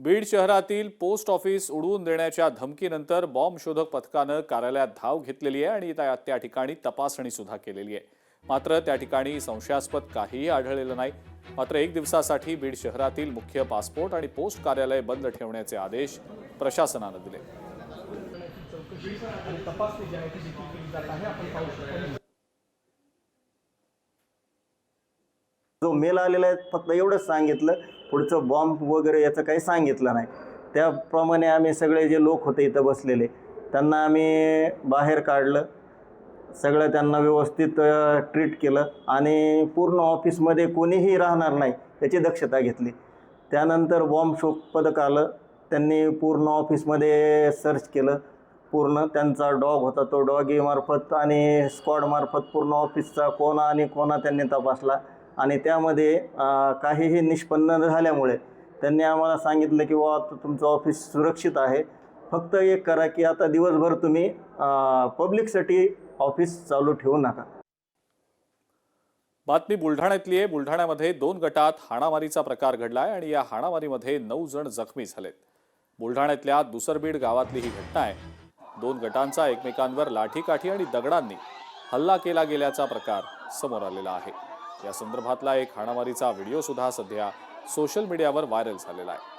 बीड शहरातील post office उडवून देण्याच्या धमकीनंतर बॉम्ब शोधक पथकानं कार्यालयात धाव घेतलेली आहे आणि त्या ठिकाणी तपासणी सुद्धा केलेली आहे। मात्र त्या ठिकाणी संशयास्पद काहीही आढळलेलं नाही। मात्र एक दिवसासाठी बीड शहरातील मुख्य पासपोर्ट आणि पोस्ट कार्यालय बंद ठेवण्याचे आदेश प्रशासनानं दिले। जो मेल आलेला आहे फक्त एवढंच सांगितलं, पुढचं बॉम्ब वगैरे याचं काही सांगितलं नाही। त्याप्रमाणे आम्ही सगळे जे लोक होते इथं बसलेले त्यांना आम्ही बाहेर काढलं, सगळं त्यांना व्यवस्थित ट्रीट केलं आणि पूर्ण ऑफिसमध्ये कोणीही राहणार नाही याची दक्षता घेतली। त्यानंतर बॉम्ब शोध पथक आलं, त्यांनी पूर्ण ऑफिसमध्ये सर्च केलं। पूर्ण त्यांचा डॉग होता, तो डॉगीमार्फत आणि स्क्वॉडमार्फत पूर्ण ऑफिसचा कोणा आणि कोणा त्यांनी तपासला आणि त्यामध्ये काहीही निष्पन्न झाल्यामुळे त्यांनी आम्हाला सांगितलं की आता तुमचं ऑफिस सुरक्षित आहे। फक्त एक करा की आता दिवसभर तुम्ही पब्लिकसाठी ऑफिस चालू ठेवू नका। बातमी बुलढाण्यातली आहे। बुलढाण्यामध्ये 2 गटात हाणामारीचा प्रकार घडलाय आणि या हाणामारीमध्ये 9 जण जखमी झालेत। बुलढाण्यातल्या दुसरबीड गावातली ही घटना आहे। 2 गटांचा एकमेकांवर लाठीकाठी आणि दगडांनी हल्ला केला गेल्याचा प्रकार समोर आलेला आहे। या संदर्भातला एक हाणामारीचा व्हिडिओ सुद्धा सध्या सोशल मीडियावर व्हायरल झालेला आहे।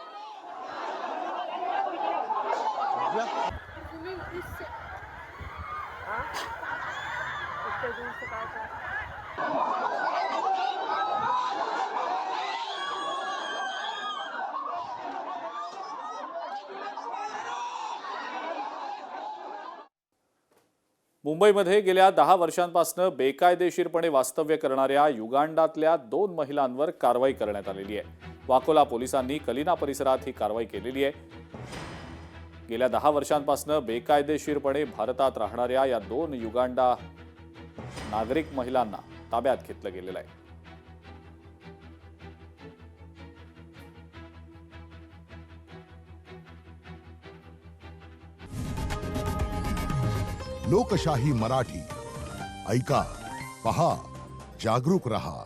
मुंबईमध्ये गेल्या 10 वर्षांपासून बेकायदेशीरपणे वास्तव्य करणाऱ्या युगांडातल्या 2 महिलांवर कारवाई करण्यात आलेली आहे। वाकोला पोलिसांनी कलिना परिसरात ही कारवाई केलेली आहे। गेल्या 10 वर्षांपासून बेकायदेशीरपणे भारतात राहणाऱ्या या 2 युगांडा नागरिक महिलांना ताब्यात घेतलं गेलेलं आहे। लोकशाही मराठी ऐका, पहा, जागरूक रहा।